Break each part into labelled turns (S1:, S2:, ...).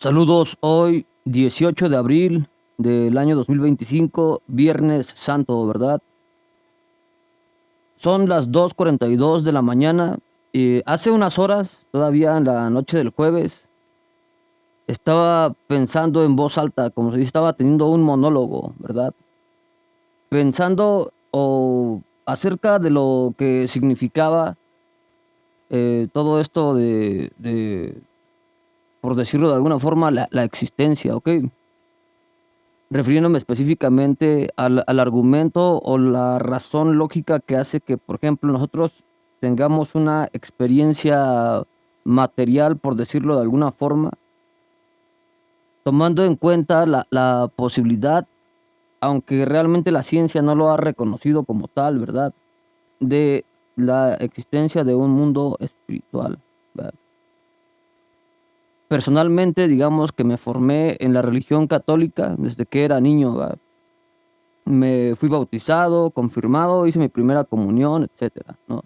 S1: Saludos, hoy 18 de abril del año 2025, Viernes Santo, ¿verdad? Son las 2:42 de la mañana. Hace unas horas, todavía en la noche del jueves, estaba pensando en voz alta, como si estaba teniendo un monólogo, ¿verdad? Pensando acerca de lo que significaba todo esto por decirlo de alguna forma, la existencia, ¿ok? Refiriéndome específicamente al argumento o la razón lógica que hace que, por ejemplo, nosotros tengamos una experiencia material, por decirlo de alguna forma, tomando en cuenta la posibilidad, aunque realmente la ciencia no lo ha reconocido como tal, ¿verdad? De la existencia de un mundo espiritual, ¿verdad? Personalmente, digamos que me formé en la religión católica desde que era niño, ¿verdad? Me fui bautizado, confirmado, hice mi primera comunión, etcétera, ¿no?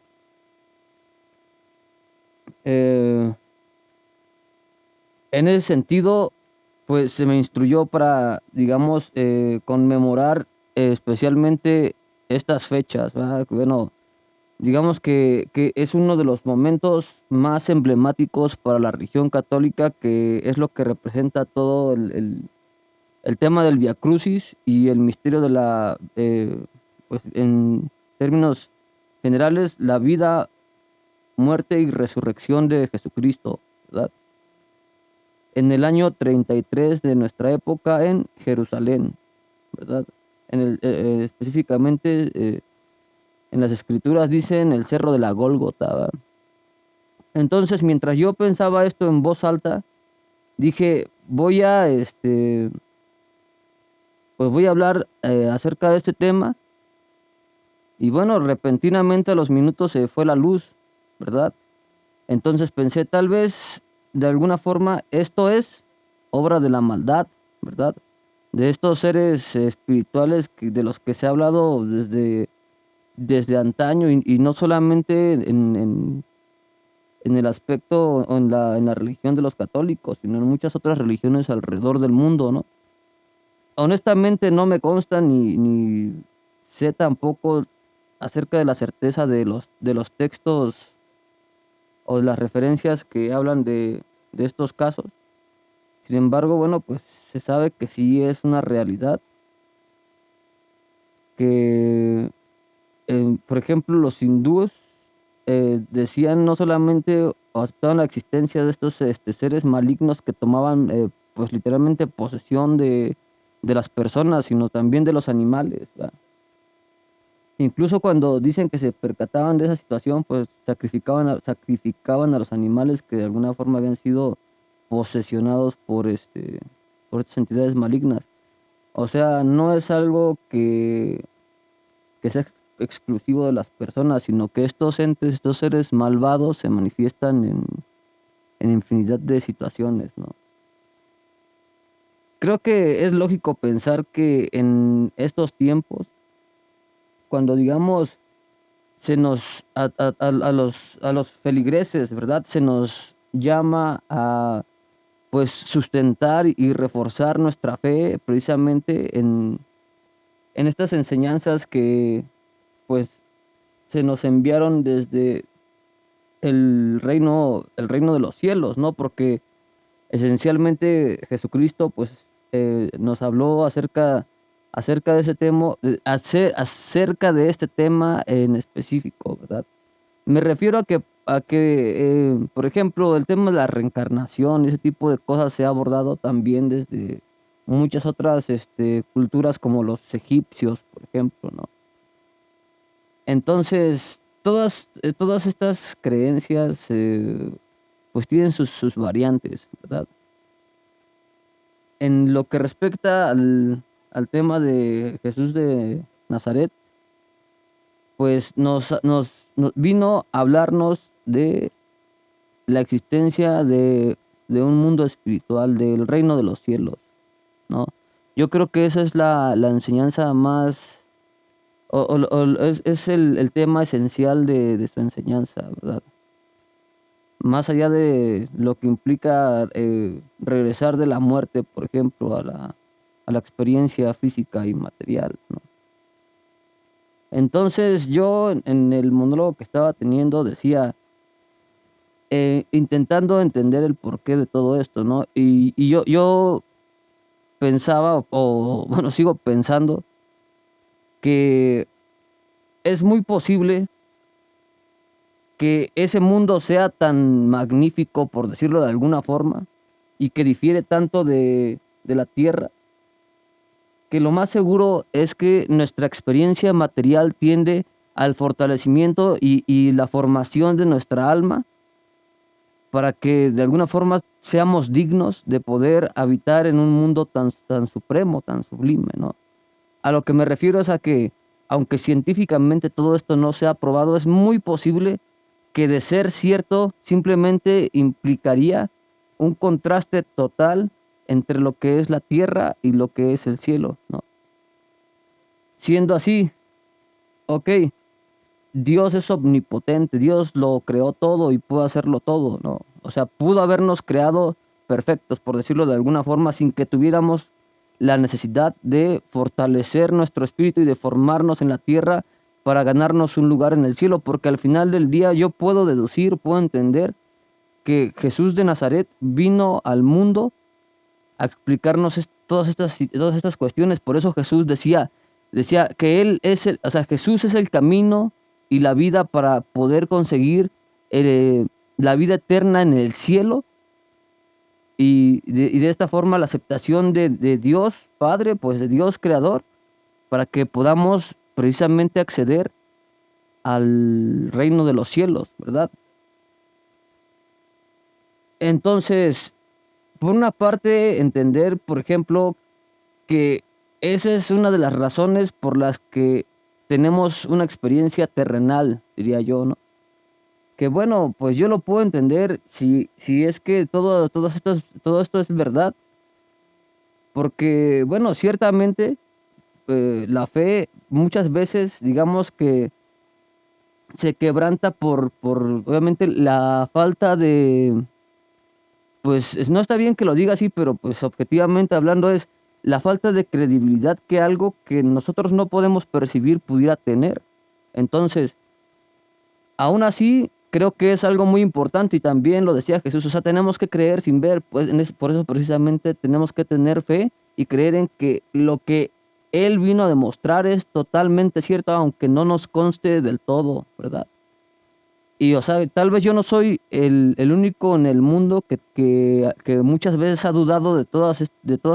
S1: Eh, en ese sentido, pues se me instruyó para, digamos, conmemorar especialmente estas fechas, ¿verdad? Bueno, digamos que es uno de los momentos más emblemáticos para la religión católica, que es lo que representa todo el tema del Via Crucis y el misterio de pues en términos generales, la vida, muerte y resurrección de Jesucristo, ¿verdad? En el año 33 de nuestra época en Jerusalén, ¿verdad? Específicamente en las escrituras dicen el cerro de la Gólgota, ¿verdad? Entonces, mientras yo pensaba esto en voz alta, dije, pues voy a hablar acerca de este tema. Y bueno, repentinamente a los minutos se fue la luz, ¿verdad? Entonces pensé, tal vez de alguna forma esto es obra de la maldad, ¿verdad? De estos seres espirituales de los que se ha hablado desde antaño, y no solamente en el aspecto o en la religión de los católicos, sino en muchas otras religiones alrededor del mundo, ¿no? Honestamente no me consta ni sé tampoco acerca de la certeza de los textos o de las referencias que hablan de estos casos. Sin embargo, bueno, pues se sabe que sí es una realidad, que, por ejemplo, los hindúes decían no solamente o aceptaban la existencia de estos seres malignos que tomaban, pues literalmente posesión de las personas, sino también de los animales, ¿verdad? Incluso cuando dicen que se percataban de esa situación, pues sacrificaban a los animales que de alguna forma habían sido posesionados por estas entidades malignas. O sea, no es algo que sea exclusivo de las personas, sino que estos entes, estos seres malvados se manifiestan en infinidad de situaciones, ¿no? Creo que es lógico pensar que en estos tiempos, cuando digamos a los feligreses, ¿verdad? Se nos llama a, pues, sustentar y reforzar nuestra fe precisamente en estas enseñanzas que, pues, se nos enviaron desde el reino de los cielos, ¿no? Porque esencialmente Jesucristo, pues, nos habló acerca de ese tema, acerca de este tema en específico, ¿verdad? Me refiero a que, por ejemplo, el tema de la reencarnación, ese tipo de cosas se ha abordado también desde muchas otras culturas, como los egipcios, por ejemplo, ¿no? Entonces, todas estas creencias, pues tienen sus variantes, ¿verdad? En lo que respecta al tema de Jesús de Nazaret, pues nos vino a hablarnos de la existencia de un mundo espiritual, del reino de los cielos, ¿no? Yo creo que esa es la enseñanza más, es el tema esencial de su enseñanza, ¿verdad? más allá de lo que implica regresar de la muerte, por ejemplo, a la experiencia física y material, ¿no? Entonces yo en el monólogo que estaba teniendo decía, intentando entender el porqué de todo esto, ¿no? Y yo pensaba, bueno, sigo pensando que es muy posible que ese mundo sea tan magnífico, por decirlo de alguna forma, y que difiere tanto de la Tierra, que lo más seguro es que nuestra experiencia material tiende al fortalecimiento y la formación de nuestra alma para que de alguna forma seamos dignos de poder habitar en un mundo tan supremo, tan sublime, ¿no? A lo que me refiero es a que, aunque científicamente todo esto no se ha probado, es muy posible que de ser cierto simplemente implicaría un contraste total entre lo que es la tierra y lo que es el cielo, ¿no? Siendo así, ok, Dios es omnipotente, Dios lo creó todo y pudo hacerlo todo, ¿no? O sea, pudo habernos creado perfectos, por decirlo de alguna forma, sin que tuviéramos la necesidad de fortalecer nuestro espíritu y de formarnos en la tierra para ganarnos un lugar en el cielo, porque al final del día yo puedo deducir, puedo entender que Jesús de Nazaret vino al mundo a explicarnos todas estas cuestiones. Por eso Jesús decía que Él es o sea, Jesús es el camino y la vida para poder conseguir eh, la vida eterna en el cielo y de esta forma la aceptación de Dios Padre, pues de Dios Creador, para que podamos precisamente acceder al reino de los cielos, ¿verdad? Entonces, por una parte, entender, por ejemplo, que esa es una de las razones por las que tenemos una experiencia terrenal, diría yo, ¿no? Que bueno, pues yo lo puedo entender si es que todo esto es verdad, porque bueno, ciertamente la fe muchas veces, digamos que se quebranta por obviamente la falta de, pues no está bien que lo diga así, pero pues objetivamente hablando es la falta de credibilidad que algo que nosotros no podemos percibir pudiera tener. Entonces, aún así, creo que es algo muy importante y también lo decía Jesús, o sea, tenemos que creer sin ver, pues por eso precisamente tenemos que tener fe y creer en que lo que Él vino a demostrar es totalmente cierto, aunque no nos conste del todo, ¿verdad? Y, o sea, tal vez yo no soy el único en el mundo que muchas veces ha dudado de todas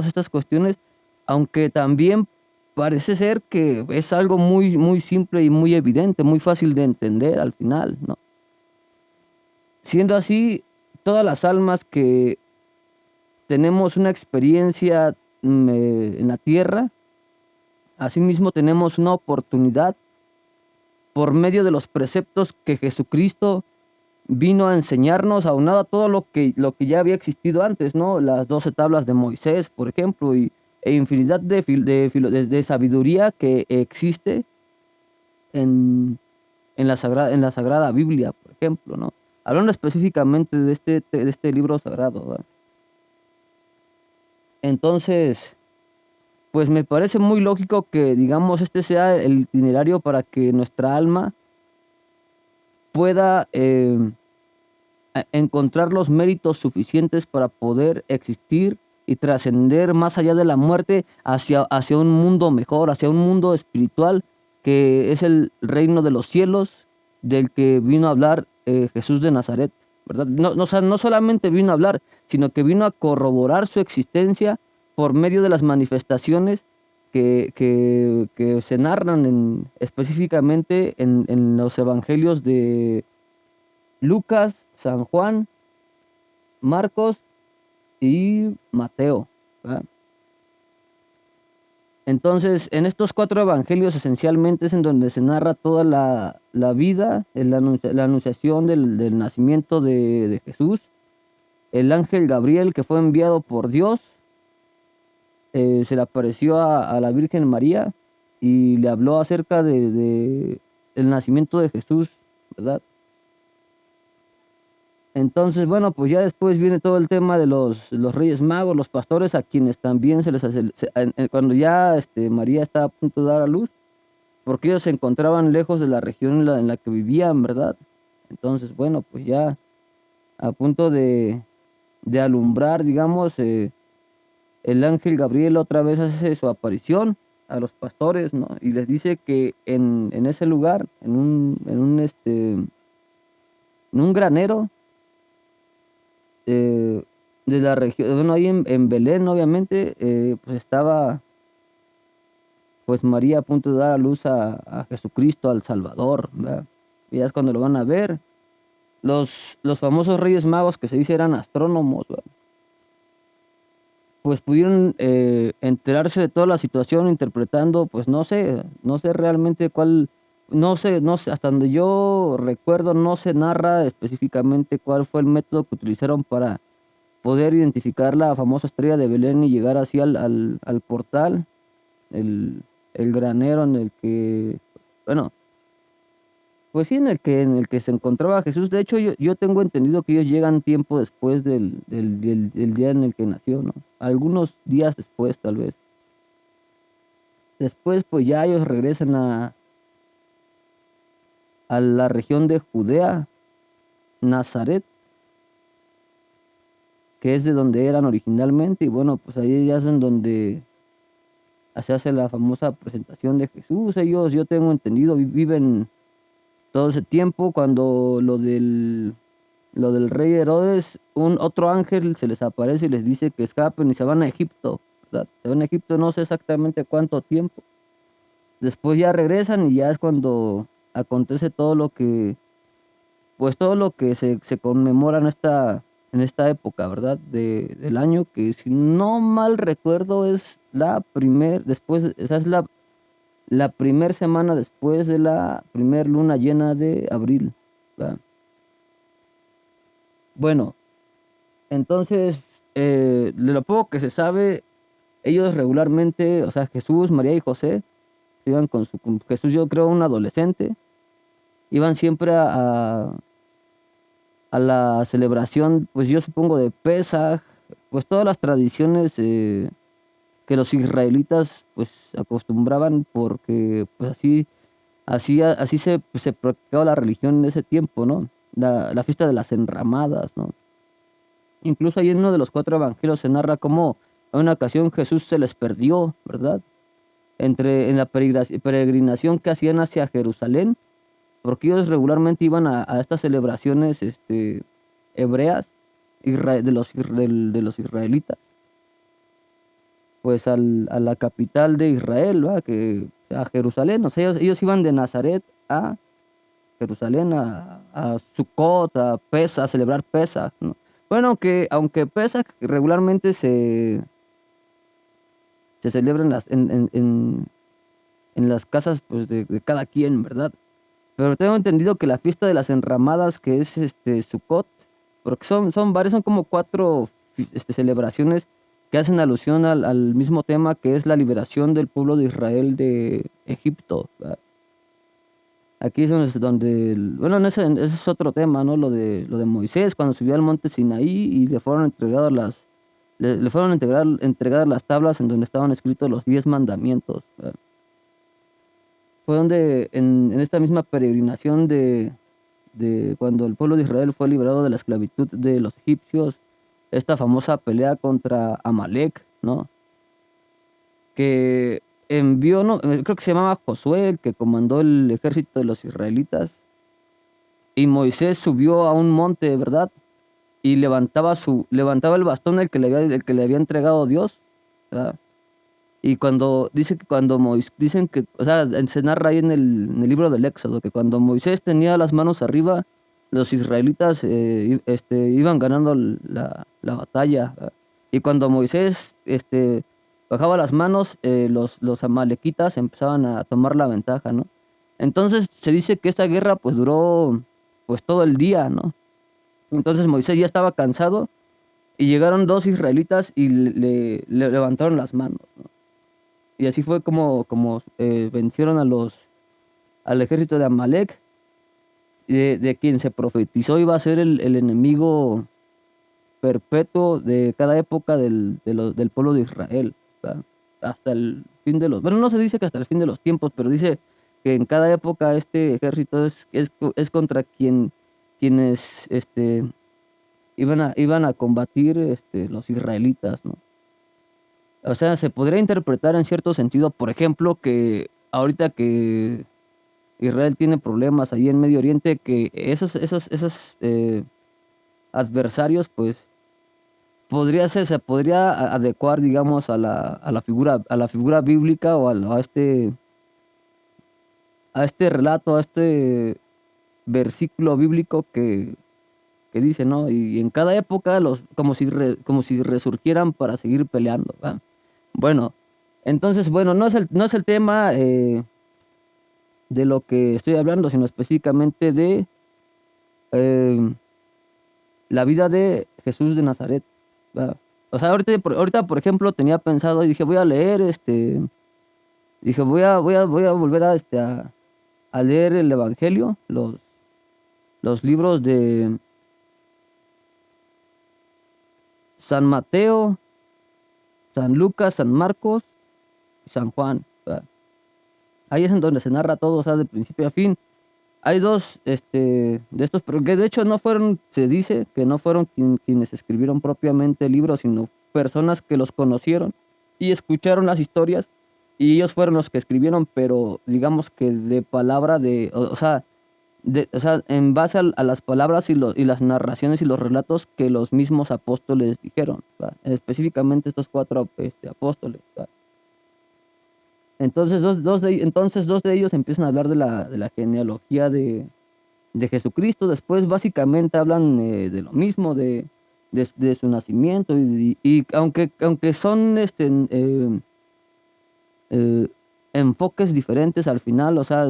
S1: estas cuestiones, aunque también parece ser que es algo muy simple y muy evidente, muy fácil de entender al final, ¿no? Siendo así, todas las almas que tenemos una experiencia en la tierra, asimismo tenemos una oportunidad por medio de los preceptos que Jesucristo vino a enseñarnos, aunado a todo lo que ya había existido antes, ¿no? Las 12 tablas de Moisés, por ejemplo, e infinidad de sabiduría que existe en, en la Sagrada Biblia, por ejemplo, ¿no? Hablando específicamente de este libro sagrado, ¿verdad? Entonces, pues me parece muy lógico que, digamos, este sea el itinerario para que nuestra alma pueda encontrar los méritos suficientes para poder existir y trascender más allá de la muerte hacia un mundo mejor, hacia un mundo espiritual que es el reino de los cielos del que vino a hablar Jesús de Nazaret, ¿verdad? O sea, no solamente vino a hablar, sino que vino a corroborar su existencia por medio de las manifestaciones que se narran específicamente en los evangelios de Lucas, San Juan, Marcos y Mateo, ¿verdad? Entonces, en estos cuatro evangelios esencialmente es en donde se narra toda la vida, la anunciación del nacimiento de Jesús, el ángel Gabriel que fue enviado por Dios, se le apareció a la Virgen María y le habló acerca de el nacimiento de Jesús, ¿verdad? Entonces, bueno, pues ya después viene todo el tema de los Reyes Magos, los pastores, a quienes también se les hace, cuando ya María estaba a punto de dar a luz, porque ellos se encontraban lejos de la región en la que vivían, ¿verdad? Entonces, bueno, pues ya a punto de alumbrar, digamos, el ángel Gabriel otra vez hace su aparición a los pastores, ¿no? Y les dice que en ese lugar, en un granero, eh, de la región, bueno, ahí en Belén, obviamente, pues estaba pues María a punto de dar a luz a Jesucristo, al Salvador, ¿verdad? Y ya es cuando lo van a ver. Los famosos Reyes Magos, que se dice eran astrónomos, ¿verdad? Pues pudieron enterarse de toda la situación interpretando, pues no sé realmente cuál, no sé, hasta donde yo recuerdo, no se narra específicamente cuál fue el método que utilizaron para poder identificar la famosa estrella de Belén y llegar así al portal, el, el granero en el que, bueno, pues sí, en el que se encontraba Jesús. De hecho, yo tengo entendido que ellos llegan tiempo después del día en el que nació, ¿no? Algunos días después, tal vez. Después, pues ya ellos regresan a la región de Judea, Nazaret, que es de donde eran originalmente, y bueno, pues ahí ya es en donde se hace la famosa presentación de Jesús. Ellos, yo tengo entendido, viven todo ese tiempo. Cuando lo del rey Herodes, un otro ángel se les aparece y les dice que escapen y se van a Egipto, ¿verdad? Se van a Egipto, no sé exactamente cuánto tiempo. Después ya regresan y ya es cuando acontece todo lo que, pues todo lo que se conmemora en esta época, ¿verdad? Del año, que si no mal recuerdo es esa es la primer semana después de la primer luna llena de abril, ¿verdad? Bueno, entonces, de lo poco que se sabe, ellos regularmente, o sea, Jesús, María y José, iban con Jesús, yo creo, un adolescente, iban siempre a la celebración, pues yo supongo de Pesaj, pues todas las tradiciones que los israelitas pues acostumbraban, porque pues así se practicaba la religión en ese tiempo, ¿no? La fiesta de las enramadas, ¿no? Incluso ahí en uno de los cuatro evangelios se narra cómo en una ocasión Jesús se les perdió, ¿verdad? En la peregrinación que hacían hacia Jerusalén, porque ellos regularmente iban a estas celebraciones hebreas de los israelitas, pues a la capital de Israel, ¿verdad? A Jerusalén. O sea, ellos iban de Nazaret a Jerusalén, a Sucot, a Pesach, a celebrar Pesach, ¿no? Bueno, aunque Pesach regularmente se celebra en las casas pues de cada quien, ¿verdad? Pero tengo entendido que la fiesta de las enramadas, que es Sucot, porque son varias, son como cuatro celebraciones que hacen alusión al mismo tema, que es la liberación del pueblo de Israel de Egipto, ¿verdad? Aquí es donde, bueno, ese es otro tema, ¿no? Lo de Moisés, cuando subió al monte Sinaí y le fueron entregadas le fueron entregadas las tablas en donde estaban escritos los 10 mandamientos, ¿verdad? Fue donde en esta misma peregrinación de cuando el pueblo de Israel fue liberado de la esclavitud de los egipcios, esta famosa pelea contra Amalek, ¿no? Que envió, no, creo que se llamaba Josué, el que comandó el ejército de los israelitas, y Moisés subió a un monte, ¿verdad? Y levantaba el bastón el que le había entregado Dios, ¿verdad? Y dice que cuando dicen que, o sea, se narra ahí en el libro del Éxodo, que cuando Moisés tenía las manos arriba, los israelitas iban ganando la batalla, ¿verdad? Y cuando Moisés bajaba las manos, los amalequitas empezaban a tomar la ventaja, ¿no? Entonces se dice que esta guerra pues duró pues todo el día, ¿no? Entonces Moisés ya estaba cansado y llegaron dos israelitas y le levantaron las manos, ¿no? Y así fue como vencieron al ejército de Amalek. de quien se profetizó iba a ser el enemigo perpetuo de cada época del pueblo de Israel, ¿verdad? Hasta el fin de los... Bueno, no se dice que hasta el fin de los tiempos, pero dice que en cada época este ejército es contra quienes iban a combatir los israelitas, ¿no? O sea, se podría interpretar en cierto sentido, por ejemplo, que ahorita que Israel tiene problemas ahí en Medio Oriente, que esos adversarios, pues, se podría adecuar, digamos, a la figura bíblica o a este relato, a este versículo bíblico que dice, ¿no? Y en cada época como si resurgieran para seguir peleando, ¿va? Bueno, entonces, bueno, no es el tema de lo que estoy hablando, sino específicamente de eh, la vida de Jesús de Nazaret, ¿va? O sea, ahorita, por ejemplo, tenía pensado y dije, voy a leer dije, voy a volver a leer el Evangelio, los libros de San Mateo, San Lucas, San Marcos y San Juan, ¿va? Ahí es en donde se narra todo, o sea, de principio a fin. Hay dos de estos, pero que de hecho no fueron, se dice que no fueron quienes escribieron propiamente el libro, sino personas que los conocieron y escucharon las historias y ellos fueron los que escribieron, pero digamos que de palabra o sea, o sea, en base a las palabras y las narraciones y los relatos que los mismos apóstoles dijeron, ¿va? Específicamente estos cuatro apóstoles, ¿va? Entonces dos de ellos empiezan a hablar de la genealogía de Jesucristo. Después básicamente hablan de lo mismo, de su nacimiento y aunque son eh, enfoques diferentes al final, o sea,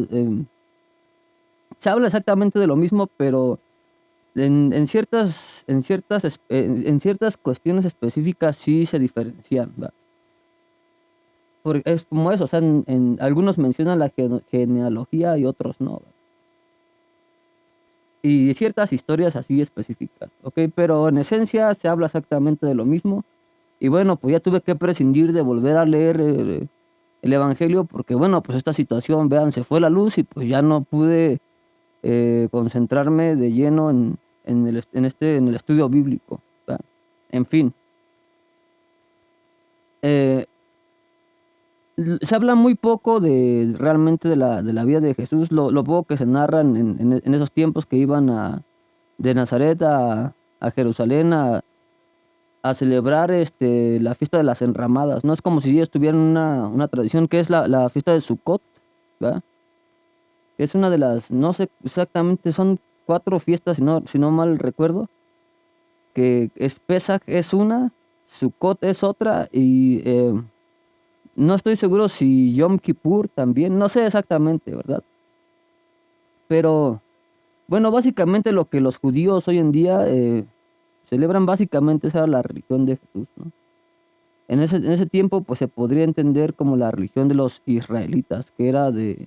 S1: se habla exactamente de lo mismo, pero en ciertas cuestiones específicas sí se diferencian, ¿va? Porque es como eso, o sea, algunos mencionan la genealogía y otros no, ¿va? Y ciertas historias así específicas, ¿ok? Pero en esencia se habla exactamente de lo mismo. Y bueno, pues ya tuve que prescindir de volver a leer el Evangelio porque, bueno, pues esta situación, vean, se fue la luz y pues ya no pude concentrarme de lleno en el estudio bíblico, ¿va? En fin, eh, se habla muy poco realmente de la vida de Jesús, lo poco que se narra en esos tiempos que iban de Nazaret a Jerusalén a celebrar la fiesta de las enramadas. No es como si ellos tuvieran una tradición que es la fiesta de Sukkot, ¿va? Es una de las, no sé exactamente, son cuatro fiestas, si no mal recuerdo, que es Pesach es una, Sukkot es otra, y no estoy seguro si Yom Kippur también, no sé exactamente, ¿verdad? Pero bueno, básicamente lo que los judíos hoy en día celebran básicamente esa era la religión de Jesús, ¿no? En ese tiempo pues se podría entender como la religión de los israelitas, que era de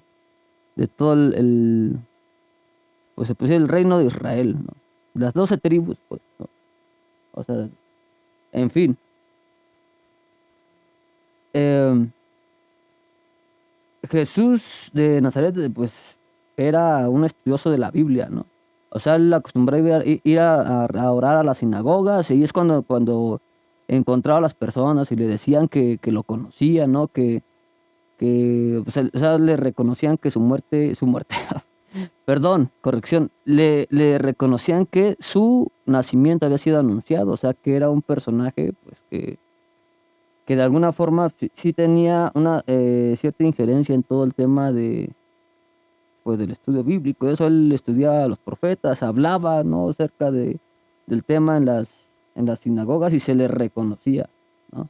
S1: todo pues se puede decir el reino de Israel, ¿no? Las 12 tribus, pues, ¿no? O sea, en fin. em, Jesús de Nazaret, pues, era un estudioso de la Biblia, ¿no? O sea, él acostumbraba ir a orar a las sinagogas y es cuando encontraba a las personas y le decían que lo conocían, ¿no? O sea, le reconocían que su muerte, perdón, corrección, le reconocían que su nacimiento había sido anunciado, o sea, que era un personaje, pues, que de alguna forma sí tenía una cierta injerencia en todo el tema pues, del estudio bíblico. Eso él estudiaba a los profetas, hablaba, ¿no? Acerca del tema en las sinagogas y se le reconocía, ¿no?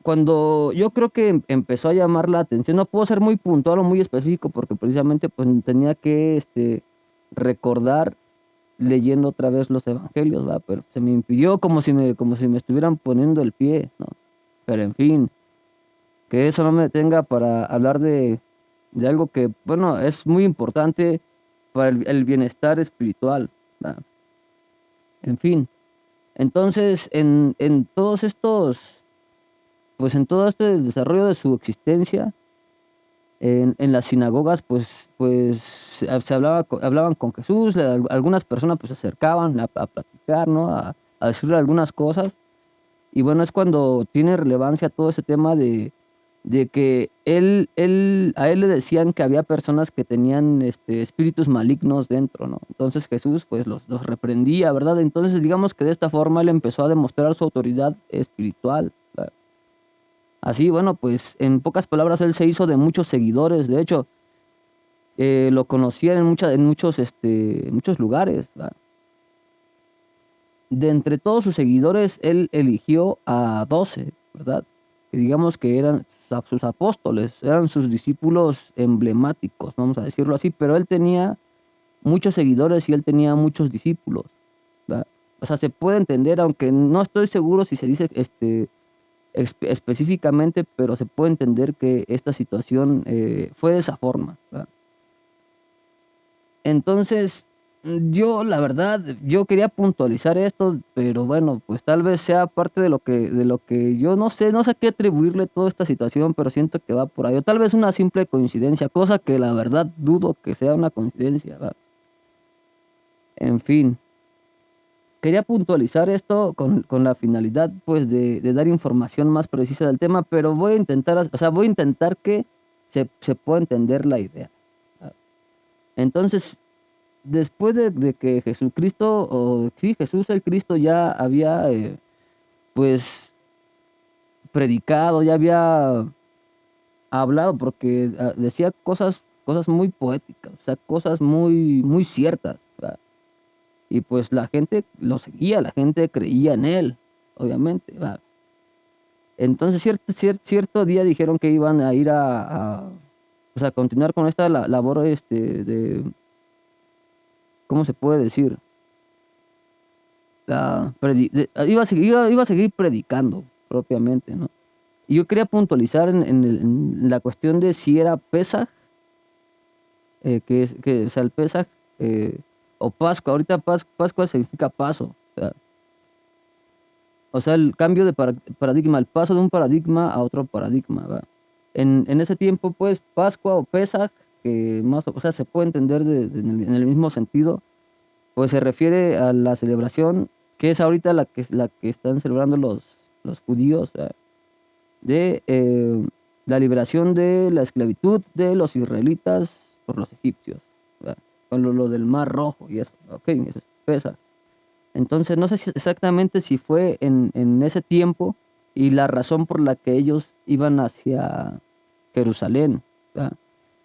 S1: Cuando yo creo que empezó a llamar la atención, no puedo ser muy puntual o muy específico porque precisamente pues tenía que recordar leyendo otra vez los evangelios, ¿va? Pero se me impidió como si me estuvieran poniendo el pie, ¿no? Pero en fin, que eso no me detenga para hablar de algo que, bueno, es muy importante para el bienestar espiritual, ¿verdad? En fin, entonces en todos estos, pues en todo este desarrollo de su existencia, en las sinagogas, pues se hablaban con Jesús, algunas personas pues se acercaban a platicar, ¿no? A decirle algunas cosas. Y bueno, es cuando tiene relevancia todo ese tema de que a él le decían que había personas que tenían espíritus malignos dentro, ¿no? Entonces Jesús pues los reprendía, ¿verdad? Entonces digamos que de esta forma él empezó a demostrar su autoridad espiritual, ¿verdad? Así, bueno, pues en pocas palabras él se hizo de muchos seguidores. De hecho, lo conocían muchos lugares, ¿verdad? De entre todos sus seguidores, él eligió a 12, ¿verdad? Que digamos que eran sus apóstoles, eran sus discípulos emblemáticos, vamos a decirlo así, pero él tenía muchos seguidores y él tenía muchos discípulos, ¿verdad? O sea, se puede entender, aunque no estoy seguro si se dice específicamente, pero se puede entender que esta situación fue de esa forma, ¿verdad? Entonces, yo, la verdad, yo quería puntualizar esto, pero bueno, pues tal vez sea parte de lo que yo no sé a qué atribuirle toda esta situación, pero siento que va por ahí. O tal vez una simple coincidencia, cosa que la verdad dudo que sea una coincidencia, ¿verdad? En fin, quería puntualizar esto con la finalidad, pues, de dar información más precisa del tema, pero voy a intentar, o sea, voy a intentar que se pueda entender la idea, ¿verdad? Entonces, después de que Jesucristo, o sí, Jesús el Cristo ya había, pues, predicado, ya había hablado, porque decía cosas muy poéticas, o sea, cosas muy ciertas, ¿verdad? Y pues la gente lo seguía, la gente creía en él, obviamente, ¿verdad? Entonces, cierto día dijeron que iban a ir pues, a continuar con esta labor, ¿cómo se puede decir? Iba a seguir predicando propiamente, ¿no? Y yo quería puntualizar en la cuestión de si era Pesaj, o sea, el Pesaj, o Pascua. Ahorita Pascua significa paso, o sea, el cambio de paradigma, el paso de un paradigma a otro paradigma, ¿verdad? En ese tiempo, pues, Pascua o Pesaj, que más, o sea, se puede entender en el mismo sentido, pues se refiere a la celebración que es ahorita la que están celebrando los judíos, de la liberación de la esclavitud de los israelitas por los egipcios, ¿verdad? Con lo del Mar Rojo y eso, ok, eso es Pesaj. Entonces no sé exactamente si fue en ese tiempo y la razón por la que ellos iban hacia Jerusalén, ¿verdad?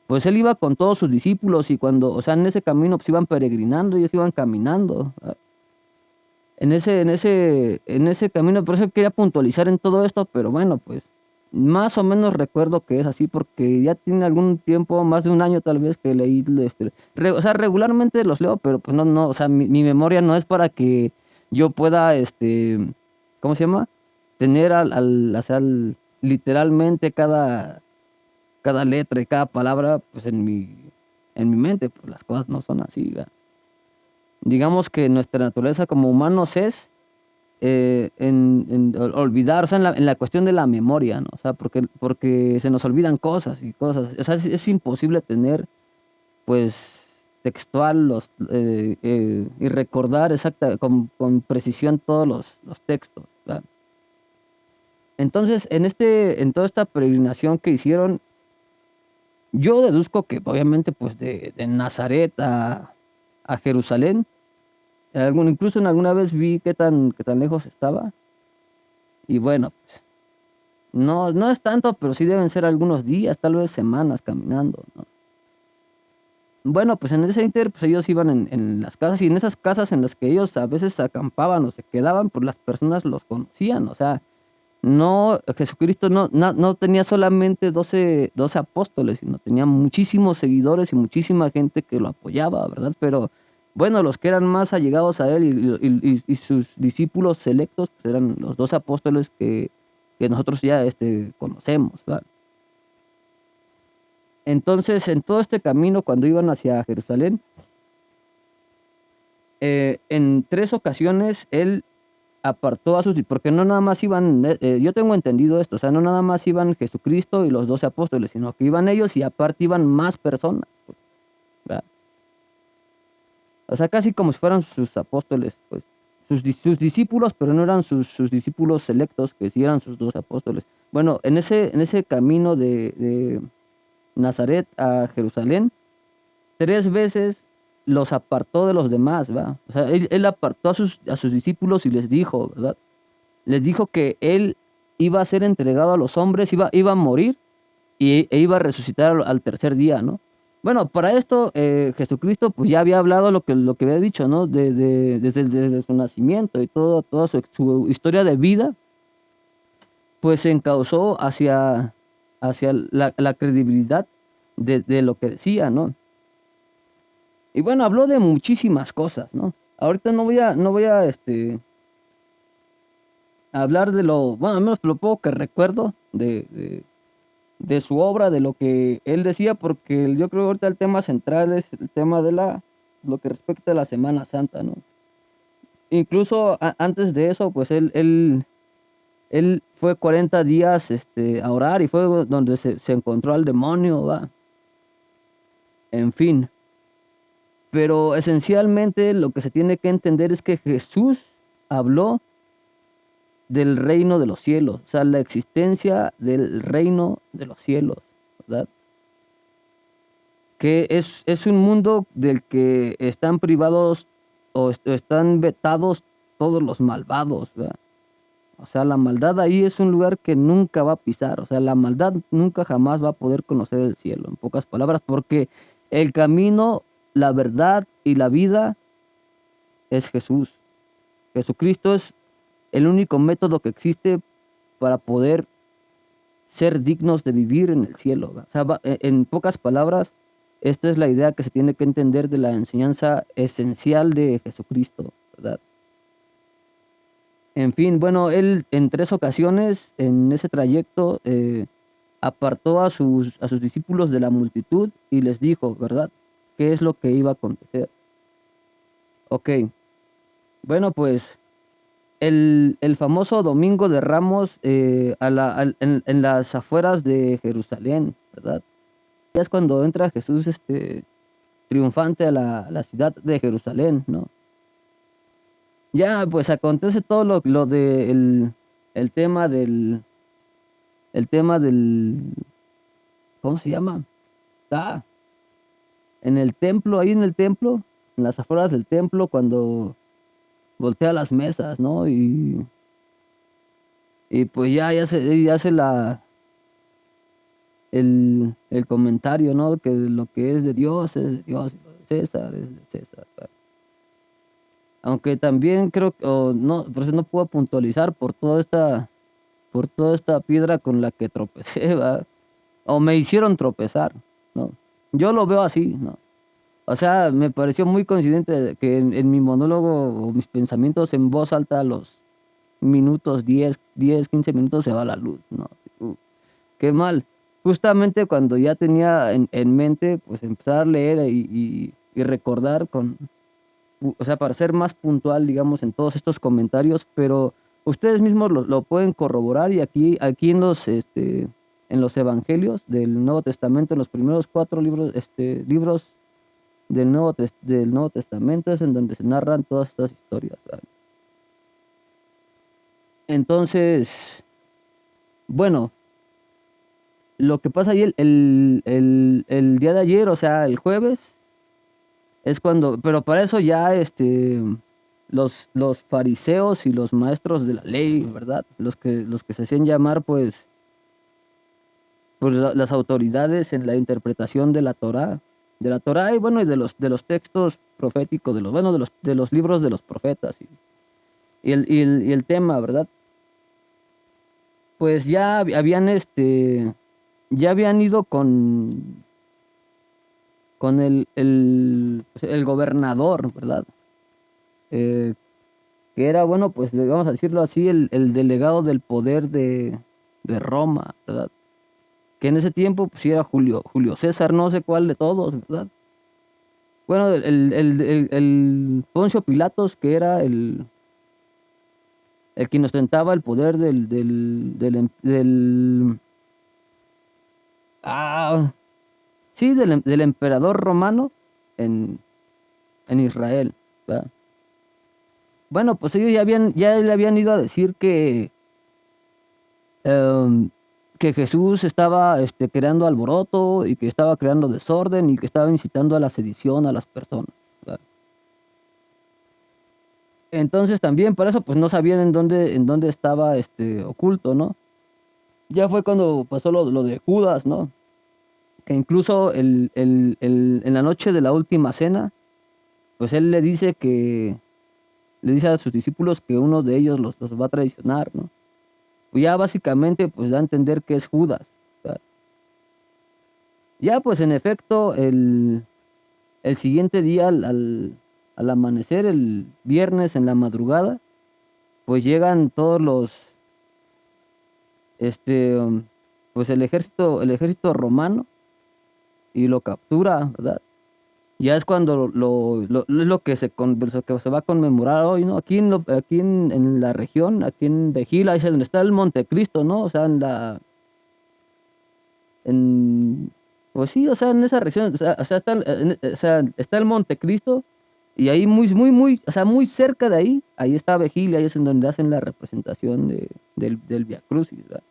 S1: Pues él iba con todos sus discípulos y cuando, o sea, en ese camino pues iban peregrinando, ellos iban caminando, ¿verdad? En ese camino, por eso quería puntualizar en todo esto, pero bueno, pues más o menos recuerdo que es así porque ya tiene algún tiempo, más de un año tal vez que leí, o sea, regularmente los leo, pero pues no, o sea, mi memoria no es para que yo pueda, ¿cómo se llama? Tener o sea, literalmente cada letra y cada palabra, pues en mi mente, pues las cosas no son así, ¿verdad? Digamos que nuestra naturaleza como humanos es olvidar, o sea, en la cuestión de la memoria, ¿no? O sea, porque se nos olvidan cosas y cosas. O sea, es imposible tener, pues, textual y recordar con precisión todos los textos, ¿verdad? Entonces, en toda esta peregrinación que hicieron, yo deduzco que obviamente, pues, de Nazaret a Jerusalén, incluso en alguna vez vi qué tan lejos estaba. Y bueno, pues, no es tanto, pero sí deben ser algunos días, tal vez semanas caminando, ¿no? Bueno, pues en ese inter, pues ellos iban en las casas y en esas casas en las que ellos a veces acampaban o se quedaban, pues las personas los conocían, o sea, no, Jesucristo no tenía solamente 12 apóstoles, sino tenía muchísimos seguidores y muchísima gente que lo apoyaba, ¿verdad? Pero bueno, los que eran más allegados a él y sus discípulos selectos, pues eran los 12 apóstoles que nosotros ya conocemos, ¿verdad? Entonces, en todo este camino, cuando iban hacia Jerusalén, en 3 ocasiones él apartó a sus, porque no nada más iban, yo tengo entendido esto, o sea, no nada más iban Jesucristo y los 12 apóstoles, sino que iban ellos y aparte iban más personas, pues, ¿verdad? O sea, casi como si fueran sus apóstoles, pues, sus discípulos, pero no eran sus discípulos selectos, que sí eran sus 12 apóstoles. Bueno, en ese camino de Nazaret a Jerusalén, 3 veces los apartó de los demás, ¿verdad? O sea, él apartó a sus discípulos y les dijo, ¿verdad? Les dijo que él iba a ser entregado a los hombres, iba a morir e iba a resucitar al tercer día, ¿no? Bueno, para esto Jesucristo pues ya había hablado lo que había dicho, ¿no? Desde su nacimiento y toda su historia de vida, pues se encauzó hacia la credibilidad de lo que decía, ¿no? Y bueno, habló de muchísimas cosas, ¿no? Ahorita no voy a hablar bueno, al menos lo poco que recuerdo de su obra, de lo que él decía, porque yo creo que ahorita el tema central es el tema lo que respecta a la Semana Santa, ¿no? Incluso antes de eso, pues él fue 40 días a orar y fue donde se encontró al demonio, ¿va? En fin. Pero esencialmente lo que se tiene que entender es que Jesús habló del reino de los cielos, o sea, la existencia del reino de los cielos, ¿verdad? Que es un mundo del que están privados o están vetados todos los malvados, ¿verdad? O sea, la maldad ahí es un lugar que nunca va a pisar, o sea, la maldad nunca jamás va a poder conocer el cielo, en pocas palabras, porque el camino, la verdad y la vida es Jesús. Jesucristo es el único método que existe para poder ser dignos de vivir en el cielo, ¿verdad? O sea, en pocas palabras, esta es la idea que se tiene que entender de la enseñanza esencial de Jesucristo, ¿verdad? En fin, bueno, él en 3 ocasiones en ese trayecto apartó a sus discípulos de la multitud y les dijo, ¿verdad? ¿Qué es lo que iba a acontecer? Ok, bueno, pues el famoso Domingo de Ramos en las afueras de Jerusalén, ¿verdad? Ya es cuando entra Jesús triunfante a la ciudad de Jerusalén, ¿no? Ya pues acontece todo lo de el tema del, ¿cómo se llama? Ah, en el templo, ahí en el templo, en las afueras del templo, cuando voltea las mesas, ¿no? Y pues ya hace el comentario, ¿no? Que lo que es de Dios es de Dios, y lo de César es de César, ¿verdad? Aunque también creo que, o no, por eso no puedo puntualizar por toda esta piedra con la que tropecé, ¿va? O me hicieron tropezar, ¿no? Yo lo veo así, ¿no? O sea, me pareció muy coincidente que en mi monólogo o mis pensamientos en voz alta a los minutos, 15 minutos se va la luz, ¿no? Qué mal. Justamente cuando ya tenía en mente, pues empezar a leer y recordar o sea, para ser más puntual, digamos, en todos estos comentarios, pero ustedes mismos lo pueden corroborar y aquí en los evangelios del Nuevo Testamento, en los primeros 4 libros, libros del Nuevo Testamento es en donde se narran todas estas historias, ¿verdad? Entonces, bueno, lo que pasa ahí el día de ayer, o sea, el jueves, es cuando, pero para eso ya los fariseos y los maestros de la ley, ¿verdad? Los que se hacían llamar pues las autoridades en la interpretación de la Torá y bueno, y de los textos proféticos, bueno, de los libros de los profetas y el tema, ¿verdad? Pues ya habían ido con el gobernador, ¿verdad? Eh, que era, bueno, pues vamos a decirlo así, el delegado del poder de Roma, ¿verdad? Que en ese tiempo, pues sí era Julio César, no sé cuál de todos, ¿verdad? Bueno, el Poncio Pilatos, que era el quien ostentaba el poder ah, sí, del emperador romano en, en Israel, ¿verdad? Bueno, pues ellos ya le habían ido a decir em, que Jesús estaba creando alboroto y que estaba creando desorden y que estaba incitando a la sedición a las personas, ¿verdad? Entonces también por eso pues no sabían en dónde estaba oculto, ¿no? Ya fue cuando pasó lo de Judas, ¿no? Que incluso en la noche de la última cena, pues él le dice a sus discípulos que uno de ellos los va a traicionar, ¿no? Pues ya básicamente pues da a entender que es Judas, ¿verdad? Ya pues en efecto el siguiente día al amanecer, el viernes en la madrugada, pues llegan todos pues el ejército romano y lo captura, ¿verdad? Ya es cuando es lo que se va a conmemorar hoy, ¿no? Aquí en la región, aquí en Vejila, es donde está el Montecristo, ¿no? O sea, en, pues sí, o sea, en esa región, o sea, o sea, está el Montecristo y ahí o sea, muy cerca de ahí, ahí está Vejila, ahí es en donde hacen la representación del Via Crucis, ¿verdad?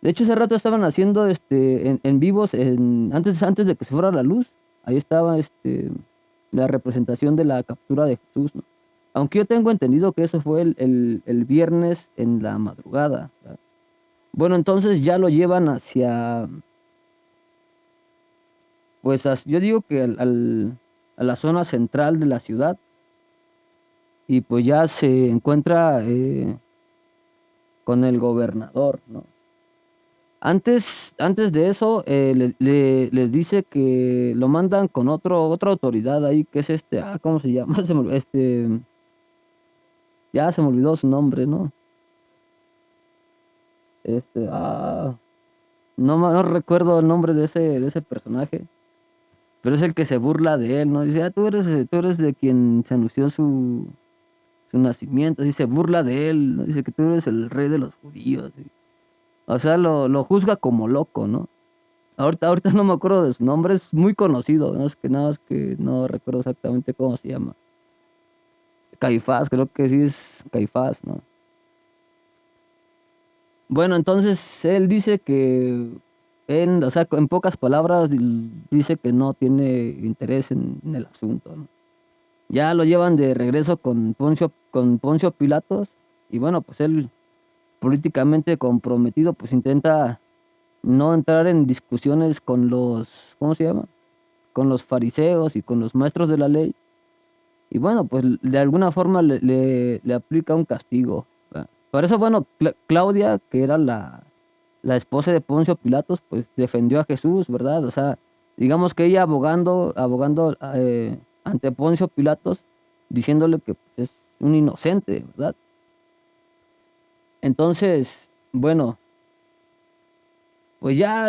S1: De hecho, hace rato estaban haciendo en vivos, antes de que se fuera la luz, ahí estaba la representación de la captura de Jesús, ¿no? Aunque yo tengo entendido que eso fue el viernes en la madrugada, ¿verdad? Bueno, entonces ya lo llevan pues yo digo que a la zona central de la ciudad y pues ya se encuentra con el gobernador, ¿no? Antes de eso, les dice que lo mandan con otra autoridad ahí, que es ¿cómo se llama? Ya se me olvidó su nombre, ¿no? Este, ah, no recuerdo el nombre de ese personaje, pero es el que se burla de él, ¿no? Dice, tú eres de quien se anunció su nacimiento, y se burla de él, ¿no? Dice que tú eres el rey de los judíos, y- o sea, lo juzga como loco, ¿no? Ahorita no me acuerdo de su nombre, es muy conocido, ¿no? Es que nada más que no recuerdo exactamente cómo se llama. Caifás, creo que sí es Caifás, ¿no? Bueno, entonces él dice o sea, en pocas palabras, dice que no tiene interés en el asunto, ¿no? Ya lo llevan de regreso con Poncio Pilatos, y bueno, pues él, políticamente comprometido, pues intenta no entrar en discusiones con ¿cómo se llama? Con los fariseos y con los maestros de la ley. Y bueno, pues de alguna forma le aplica un castigo, ¿verdad? Por eso, bueno, Claudia, que era la esposa de Poncio Pilatos, pues defendió a Jesús, ¿verdad? O sea, digamos que ella abogando ante Poncio Pilatos, diciéndole que pues, es un inocente, ¿verdad? Entonces, bueno, pues ya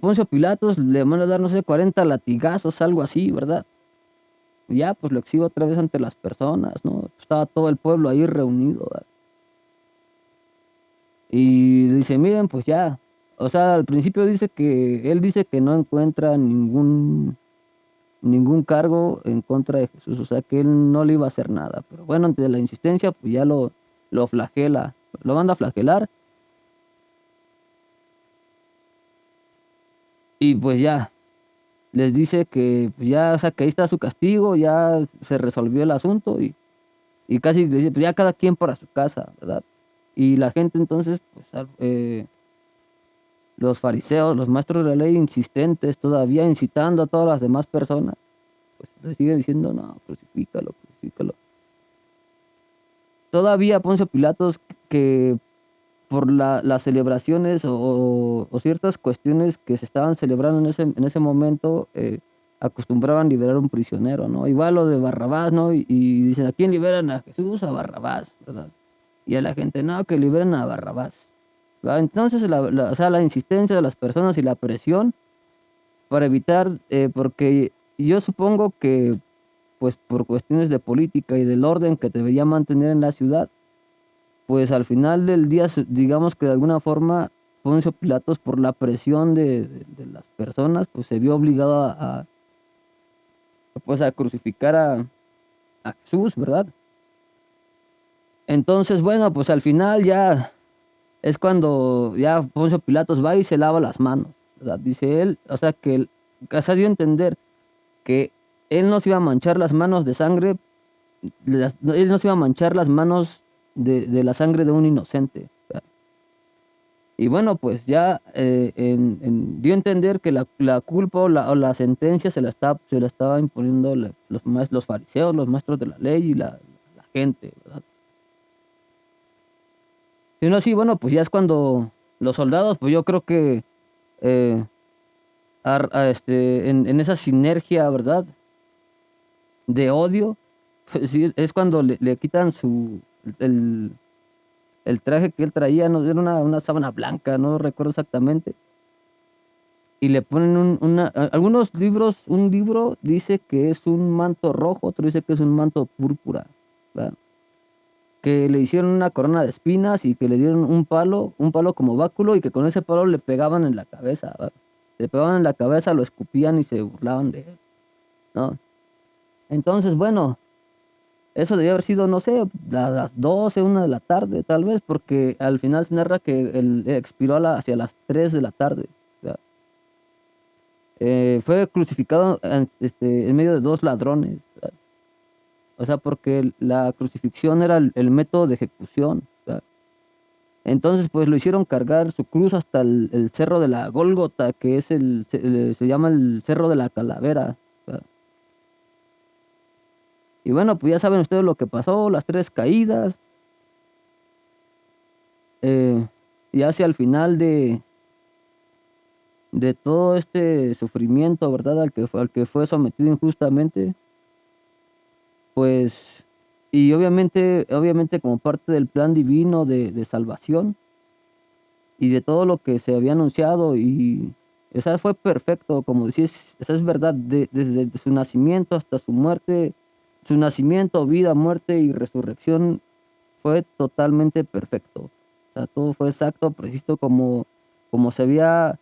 S1: Poncio Pilatos le manda a dar, no sé, 40 latigazos, algo así, ¿verdad? Y ya, pues lo exhibe otra vez ante las personas, ¿no? Estaba todo el pueblo ahí reunido, ¿verdad? Y dice, miren, pues ya, o sea, al principio él dice que no encuentra ningún cargo en contra de Jesús, o sea, que él no le iba a hacer nada, pero bueno, ante la insistencia, pues ya lo flagela, lo manda a flagelar y pues ya, les dice que pues ya, o sea, que ahí está su castigo, ya se resolvió el asunto y casi le dice, pues ya cada quien para su casa, ¿verdad? Y la gente entonces, pues, los fariseos, los maestros de la ley insistentes, todavía incitando a todas las demás personas, pues le sigue diciendo, no, crucifícalo, crucifícalo. Todavía Poncio Pilatos, que por las celebraciones o ciertas cuestiones que se estaban celebrando en ese momento, acostumbraban liberar un prisionero, ¿no? Igual lo de Barrabás, ¿no? Y dicen, ¿a quién liberan? A Jesús, a Barrabás, ¿verdad? Y a la gente, no, que liberen a Barrabás, ¿verdad? Entonces, o sea, la insistencia de las personas y la presión para evitar, porque Y yo supongo que, pues por cuestiones de política y del orden que debería mantener en la ciudad, pues al final del día, digamos que de alguna forma, Poncio Pilatos, por la presión de las personas, pues se vio obligado pues a crucificar a Jesús, ¿verdad? Entonces, bueno, pues al final ya es cuando ya Poncio Pilatos va y se lava las manos, ¿verdad? Dice él, o sea que se dio a entender que él no se iba a manchar las manos de sangre, él no se iba a manchar las manos de la sangre de un inocente. ¿Verdad? Y bueno, pues ya dio a entender que la culpa o la sentencia se la estaba imponiendo los fariseos, los maestros de la ley y la gente, ¿verdad? Si no, sí, bueno, pues ya es cuando los soldados, pues yo creo que eh, en esa sinergia, ¿verdad? De odio, pues sí, es cuando le quitan el, el traje que él traía, no era una sábana blanca, no recuerdo exactamente, y le ponen algunos libros, un libro dice que es un manto rojo, otro dice que es un manto púrpura, ¿verdad? Que le hicieron una corona de espinas y que le dieron un palo como báculo y que con ese palo le pegaban en la cabeza, ¿verdad? Le pegaban en la cabeza, lo escupían y se burlaban de él, ¿no? Entonces, bueno, eso debió haber sido, no sé, a las 12, 1 de la tarde, tal vez, porque al final se narra que él expiró hacia las 3 de la tarde. ¿Verdad? Fue crucificado en medio de dos ladrones. ¿Verdad? O sea, porque la crucifixión era el método de ejecución. ¿Verdad? Entonces, pues lo hicieron cargar su cruz hasta el cerro de la Gólgota, que es se llama el cerro de la calavera. ¿Verdad? Y bueno, pues ya saben ustedes lo que pasó, las tres caídas. eh, y hacia el final de todo este sufrimiento, ¿verdad? Al que fue sometido injustamente, pues, y obviamente como parte del plan divino de salvación y de todo lo que se había anunciado o sea, fue perfecto, como decís, esa es verdad, desde su nacimiento hasta su muerte, su nacimiento, vida, muerte y resurrección fue totalmente perfecto. O sea, todo fue exacto, preciso como se había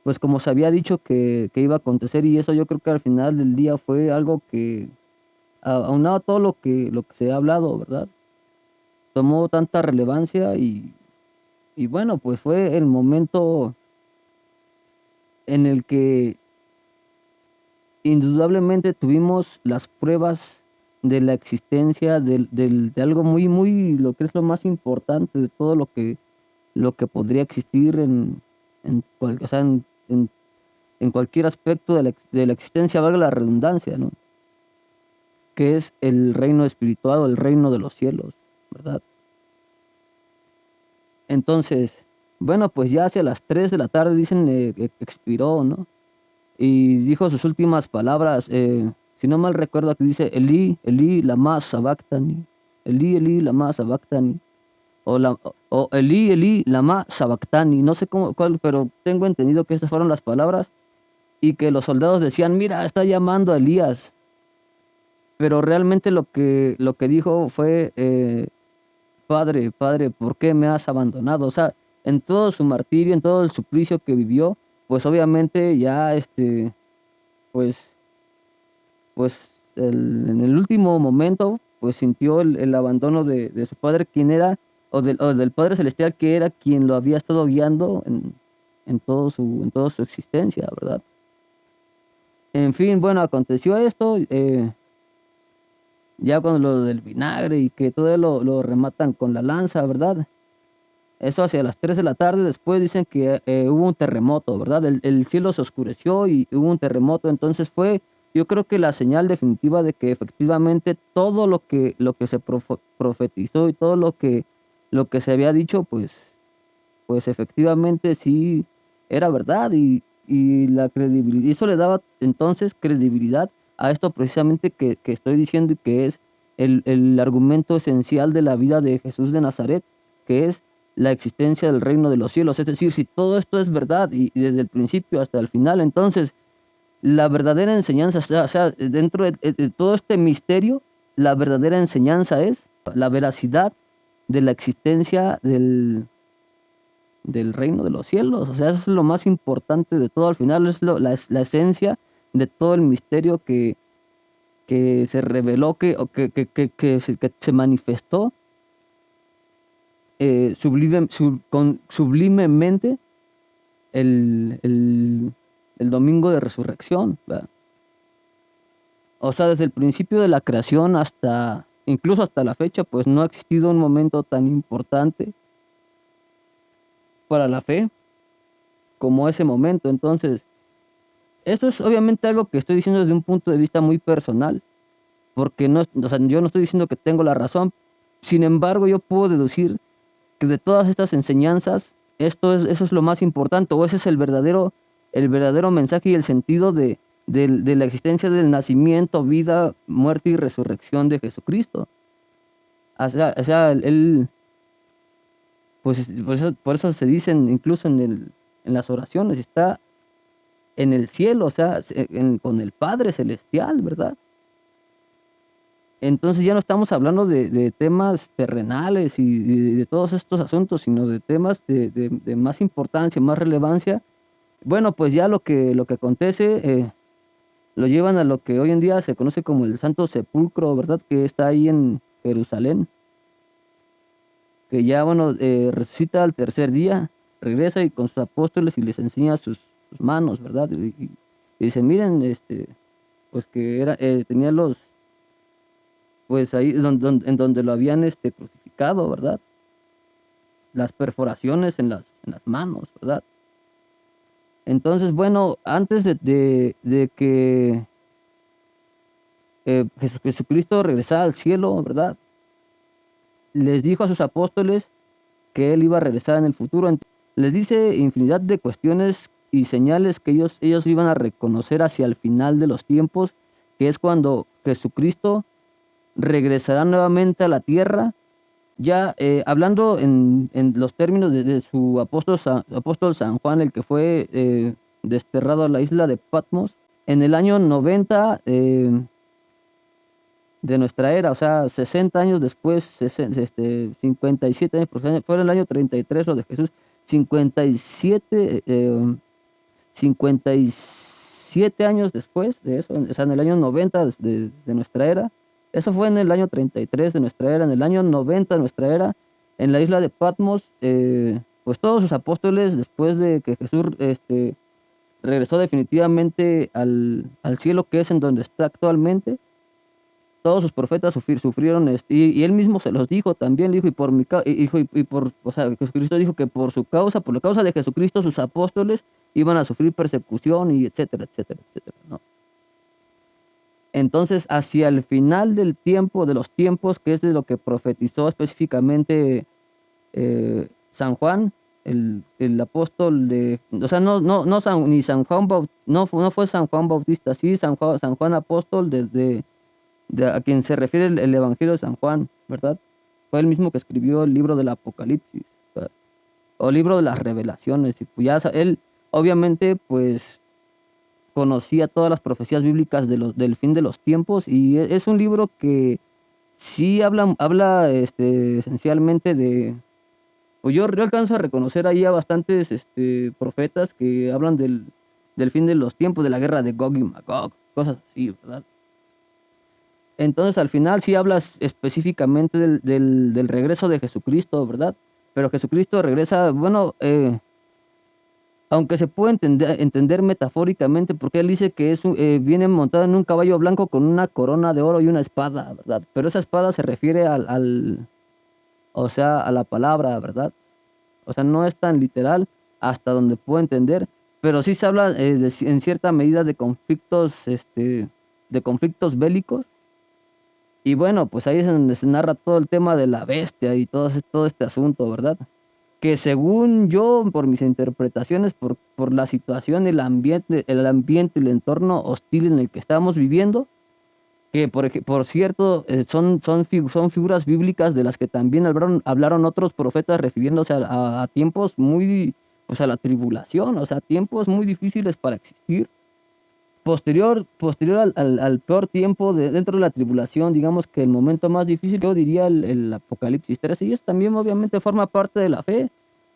S1: pues como se había dicho que iba a acontecer y eso yo creo que al final del día fue algo que, aunado a todo lo que se ha hablado, ¿verdad? Tomó tanta relevancia y bueno, pues fue el momento en el que indudablemente tuvimos las pruebas de la existencia de algo muy, muy, lo que es lo más importante de todo lo que podría existir o sea, en cualquier aspecto de la existencia, valga la redundancia, ¿no? Que es el reino espiritual o el reino de los cielos, ¿verdad? Entonces, bueno, pues ya hacia las 3 de la tarde dicen expiró, ¿no? Y dijo sus últimas palabras, si no mal recuerdo, que dice Eli, Eli, lama sabactani, Eli, Eli, lama sabactani, o Eli, Eli, lama sabactani, no sé cuál, pero tengo entendido que estas fueron las palabras y que los soldados decían, mira, está llamando a Elías, pero realmente lo que dijo fue, Padre, Padre, ¿por qué me has abandonado? O sea, en todo su martirio, en todo el suplicio que vivió, pues obviamente ya, pues, en el último momento, pues sintió el abandono de su padre, quien era, o del Padre Celestial, que era quien lo había estado guiando en toda su existencia, ¿verdad? En fin, bueno, aconteció esto, ya con lo del vinagre y que todo lo rematan con la lanza, ¿verdad? Eso hacia las 3 de la tarde, después dicen que hubo un terremoto, ¿verdad? El cielo se oscureció y hubo un terremoto, entonces fue, yo creo que la señal definitiva de que efectivamente todo lo que se profetizó y todo lo que se había dicho, pues efectivamente sí era verdad y la credibilidad, y eso le daba entonces credibilidad a esto precisamente que estoy diciendo y que es el argumento esencial de la vida de Jesús de Nazaret, que es la existencia del reino de los cielos. Es decir, si todo esto es verdad y desde el principio hasta el final, entonces la verdadera enseñanza, o sea, dentro de todo este misterio, la verdadera enseñanza es la veracidad de la existencia del reino de los cielos. O sea, eso es lo más importante de todo. Al final es la esencia de todo el misterio que se reveló, que se manifestó sublimemente el domingo de resurrección, ¿verdad? O sea, desde el principio de la creación incluso hasta la fecha, pues no ha existido un momento tan importante para la fe como ese momento. Entonces, esto es obviamente algo que estoy diciendo desde un punto de vista muy personal, porque no, o sea, yo no estoy diciendo que tengo la razón. Sin embargo, yo puedo deducir que de todas estas enseñanzas, eso es lo más importante, o ese es el verdadero mensaje y el sentido de la existencia del nacimiento, vida, muerte y resurrección de Jesucristo. O sea, pues por eso se dicen incluso en las oraciones, está en el cielo, o sea, con el Padre Celestial, ¿verdad? Entonces ya no estamos hablando de temas terrenales y de todos estos asuntos, sino de temas de más importancia, más relevancia. Bueno, pues ya lo que acontece lo llevan a lo que hoy en día se conoce como el Santo Sepulcro, ¿verdad? Que está ahí en Jerusalén, que ya, bueno, resucita al tercer día, regresa y con sus apóstoles y les enseña sus manos, ¿verdad? Y dice, miren, pues que tenía pues ahí en donde lo habían crucificado, ¿verdad? Las perforaciones en las manos, ¿verdad? Entonces, bueno, antes de que Jesucristo regresara al cielo, ¿verdad? Les dijo a sus apóstoles que él iba a regresar en el futuro. Les dice infinidad de cuestiones y señales que ellos iban a reconocer hacia el final de los tiempos, que es cuando Jesucristo regresará nuevamente a la tierra. Ya hablando en los términos de su apóstol San Juan, el que fue desterrado a la isla de Patmos, en el año 90 de nuestra era, o sea, 60 años después, 57 años, porque fue en el año 33 lo de Jesús, 57, 57 años después de eso, o sea, en el año 90 de nuestra era. Eso fue en el año 33 de nuestra era. En el año 90 de nuestra era, en la isla de Patmos, pues todos sus apóstoles, después de que Jesús regresó definitivamente al cielo, que es en donde está actualmente, todos sus profetas sufrieron, y él mismo se los dijo también, dijo, y por mi dijo, y por, o sea, Jesucristo dijo que por la causa de Jesucristo, sus apóstoles iban a sufrir persecución y etcétera, etcétera, etcétera, ¿no? Entonces, hacia el final del tiempo, de los tiempos, que es de lo que profetizó específicamente San Juan, el apóstol o sea, no ni San Juan Bautista, no fue San Juan Bautista, sí, San Juan apóstol, a quien se refiere el Evangelio de San Juan, ¿verdad? Fue el mismo que escribió el libro del Apocalipsis, ¿verdad? O libro de las Revelaciones, y pues ya él, obviamente, pues conocía todas las profecías bíblicas del fin de los tiempos, y es un libro que sí habla esencialmente pues yo alcanzo a reconocer ahí a bastantes profetas que hablan del fin de los tiempos, de la guerra de Gog y Magog, cosas así, ¿verdad? Entonces al final sí hablas específicamente del regreso de Jesucristo, ¿verdad? Pero Jesucristo regresa, bueno, aunque se puede entender metafóricamente, porque él dice que viene montado en un caballo blanco con una corona de oro y una espada, ¿verdad? Pero esa espada se refiere o sea, a la palabra, ¿verdad? O sea, no es tan literal hasta donde puedo entender, pero sí se habla en cierta medida de conflictos bélicos. Y bueno, pues ahí es donde se narra todo el tema de la bestia y todo este asunto, ¿verdad? Que según yo, por mis interpretaciones, por la situación, el entorno hostil en el que estamos viviendo, que por cierto, son figuras bíblicas de las que también hablaron otros profetas refiriéndose a tiempos muy, o sea, la tribulación, o sea, tiempos muy difíciles para existir. posterior al peor tiempo dentro de la tribulación, digamos que el momento más difícil, yo diría el Apocalipsis 13, y eso también obviamente forma parte de la fe,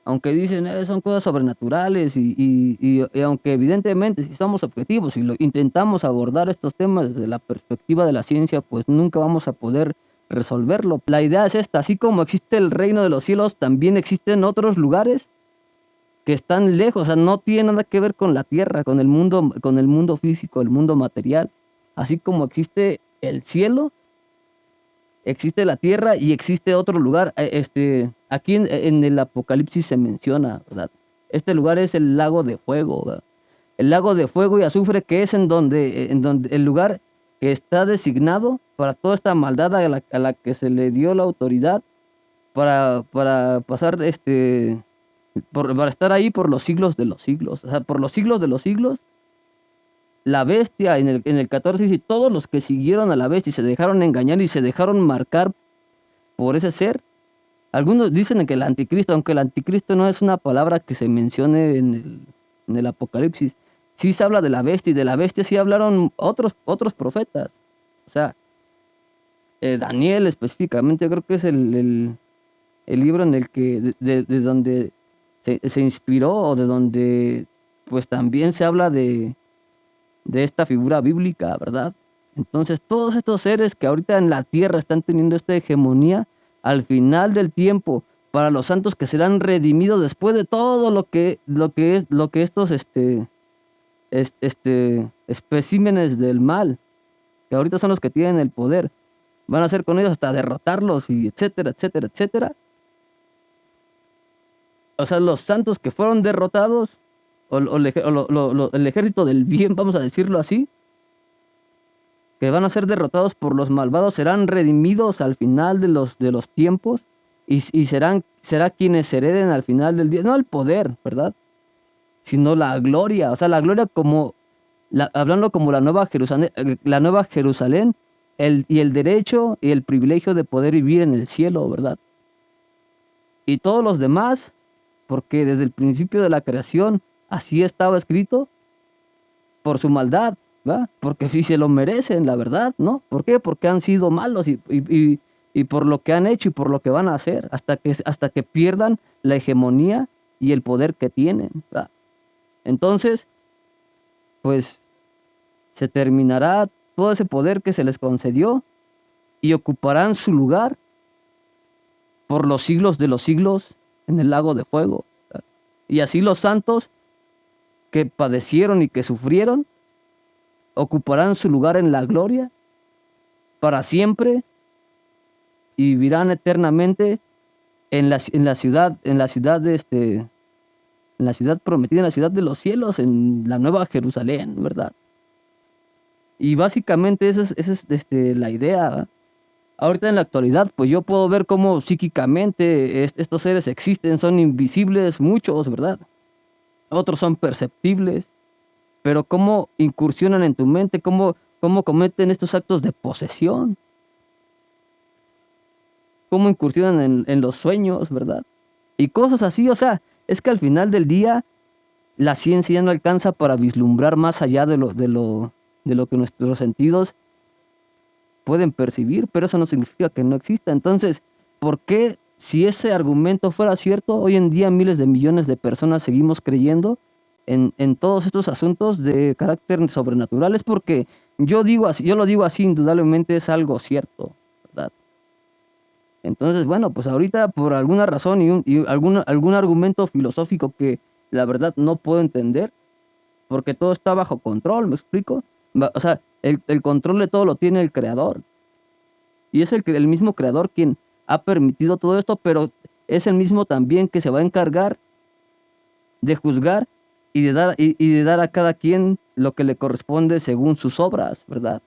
S1: aunque dicen son cosas sobrenaturales, y aunque evidentemente si somos objetivos y intentamos abordar estos temas desde la perspectiva de la ciencia, pues nunca vamos a poder resolverlo. La idea es esta: así como existe el reino de los cielos, también existen otros lugares que están lejos, o sea, no tiene nada que ver con la tierra, con el mundo físico, el mundo material. Así como existe el cielo, existe la tierra y existe otro lugar. Aquí en el Apocalipsis se menciona, ¿verdad? Este lugar es el lago de fuego, ¿verdad? El lago de fuego y azufre, que es en donde el lugar que está designado para toda esta maldad a la que se le dio la autoridad para pasar para estar ahí por los siglos de los siglos. O sea, por los siglos de los siglos, la bestia en el 14 dice: todos los que siguieron a la bestia y se dejaron engañar y se dejaron marcar por ese ser. Algunos dicen que el anticristo, aunque el anticristo no es una palabra que se mencione en el Apocalipsis, sí se habla de la bestia, y de la bestia sí hablaron otros profetas. O sea, Daniel específicamente, yo creo que es el libro en el que de donde se inspiró, o de donde pues también se habla de esta figura bíblica, ¿verdad? Entonces todos estos seres que ahorita en la tierra están teniendo esta hegemonía, al final del tiempo, para los santos que serán redimidos después de todo lo que estos especímenes del mal, que ahorita son los que tienen el poder, van a hacer con ellos hasta derrotarlos, y etcétera, etcétera, etcétera. O sea, los santos que fueron derrotados, el ejército del bien, vamos a decirlo así, que van a ser derrotados por los malvados, serán redimidos al final de los tiempos, y será quienes hereden al final del día, no el poder, ¿verdad? Sino la gloria, o sea, la gloria como, hablando como la nueva Jerusalén, y el derecho y el privilegio de poder vivir en el cielo, ¿verdad? Y todos los demás, porque desde el principio de la creación así estaba escrito, por su maldad, ¿va? Porque sí se lo merecen, la verdad, ¿no? ¿Por qué? Porque han sido malos, y por lo que han hecho y por lo que van a hacer, hasta que pierdan la hegemonía y el poder que tienen, ¿va? Entonces, pues se terminará todo ese poder que se les concedió, y ocuparán su lugar por los siglos de los siglos en el lago de fuego, ¿va? Y así los santos que padecieron y que sufrieron ocuparán su lugar en la gloria para siempre, y vivirán eternamente en la ciudad en la ciudad prometida, en la ciudad de los cielos, en la nueva Jerusalén, ¿verdad? Y básicamente esa es la idea, ¿va? Ahorita en la actualidad, pues yo puedo ver cómo psíquicamente estos seres existen, son invisibles muchos, ¿verdad? Otros son perceptibles, pero cómo incursionan en tu mente, cómo cometen estos actos de posesión, cómo incursionan en los sueños, ¿verdad? Y cosas así. O sea, es que al final del día la ciencia ya no alcanza para vislumbrar más allá de lo que nuestros sentidos pueden percibir, pero eso no significa que no exista. Entonces, ¿por qué, si ese argumento fuera cierto, hoy en día miles de millones de personas seguimos creyendo en todos estos asuntos de carácter sobrenatural? Es porque yo lo digo así, indudablemente es algo cierto, ¿verdad? Entonces, bueno, pues ahorita por alguna razón y algún argumento filosófico que la verdad no puedo entender, porque todo está bajo control, ¿me explico? O sea, el control de todo lo tiene el creador, y es el mismo creador quien ha permitido todo esto, pero es el mismo también que se va a encargar de juzgar y de dar a cada quien lo que le corresponde según sus obras, ¿verdad?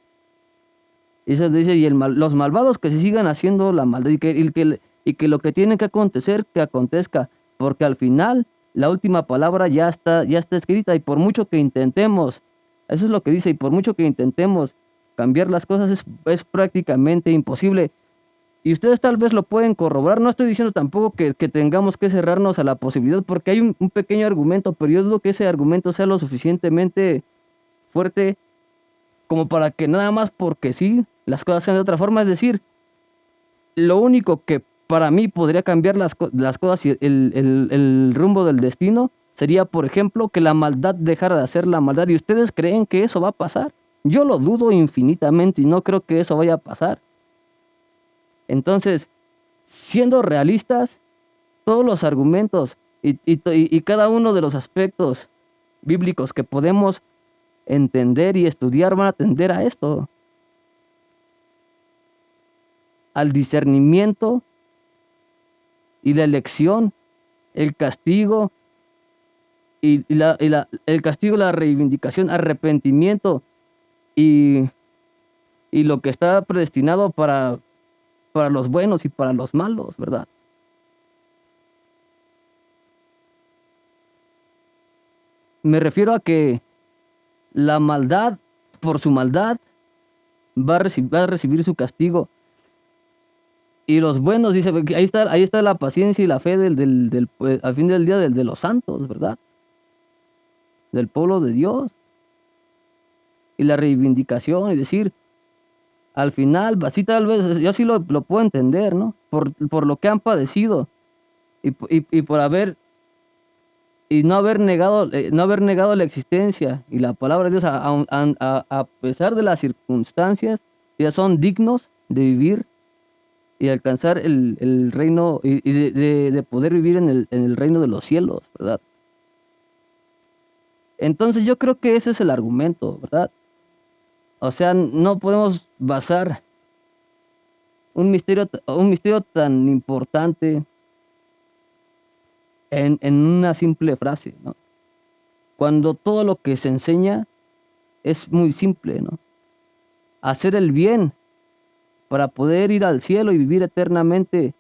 S1: Y eso dice: y los malvados que se sigan haciendo la maldad, y que lo que tiene que acontecer, que acontezca, porque al final la última palabra ya está escrita, y por mucho que intentemos, eso es lo que dice, y por mucho que intentemos cambiar las cosas, es prácticamente imposible. Y ustedes tal vez lo pueden corroborar. No estoy diciendo tampoco que tengamos que cerrarnos a la posibilidad, porque hay un pequeño argumento, pero yo dudo que ese argumento sea lo suficientemente fuerte como para que nada más porque sí, las cosas sean de otra forma. Es decir, lo único que para mí podría cambiar las cosas y el rumbo del destino sería, por ejemplo, que la maldad dejara de hacer la maldad. ¿Y ustedes creen que eso va a pasar? Yo lo dudo infinitamente y no creo que eso vaya a pasar. Entonces, siendo realistas, todos los argumentos y cada uno de los aspectos bíblicos que podemos entender y estudiar van a tender a esto, al discernimiento y la elección, el castigo el castigo, la reivindicación, arrepentimiento y, y lo que está predestinado para los buenos y para los malos, ¿verdad? Me refiero a que la maldad, por su maldad, va a recibir su castigo. Y los buenos, dice, ahí está la paciencia y la fe al fin del día de los santos, ¿verdad? Del pueblo de Dios. Y la reivindicación y decir, al final, así tal vez, yo sí lo puedo entender, ¿no? Por lo que han padecido y por haber, y no haber negado la existencia y la palabra de Dios, a pesar de las circunstancias, ya son dignos de vivir y alcanzar el reino y de poder vivir en el reino de los cielos, ¿verdad? Entonces yo creo que ese es el argumento, ¿verdad? O sea, no podemos basar un misterio tan importante en una simple frase, ¿no? Cuando todo lo que se enseña es muy simple, ¿no? Hacer el bien para poder ir al cielo y vivir eternamente